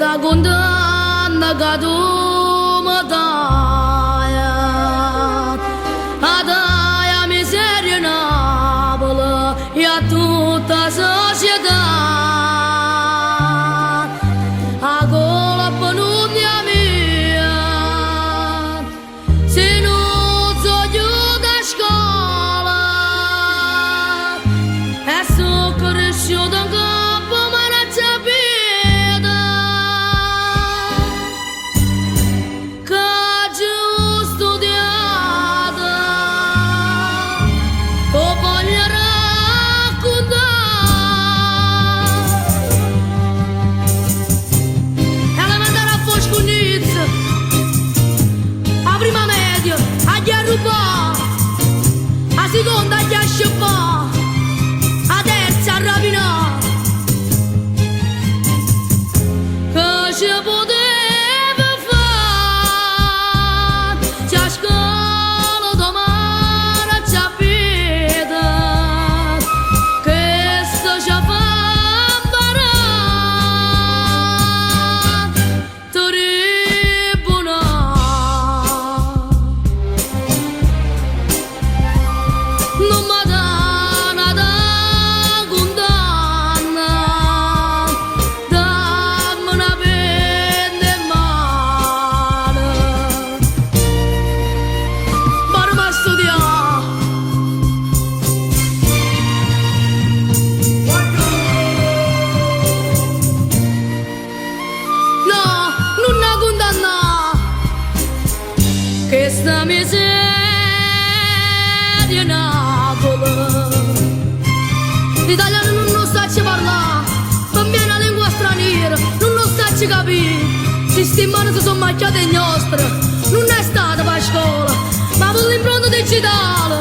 sta condanna che tu mi dai, a dai a miseria Napoli e a tutta la società. A colpa non è mia, se non so io da scuola, e sono cresciuto in campo ma non sapete che ho studiato, o voglio raccontare. Elementare a Foscunizza, a prima media, a Chiarrubà, a seconda a Chiasciupà, a terza a Rapinà, che ci poteva fare, se a scuola domani ci sapete, che sto ci fa imparare, tribunale. Non mi danno da condanna, dammi una penna in mano, ma studiare. No, non la condanna, che sta miseria Napoli. L'italiano non sa ci parlare, non viene la lingua straniera, non sa ci capire. Sistemano si sono macchiate in nostre, non è stata per scuola, ma per l'impronta digitale.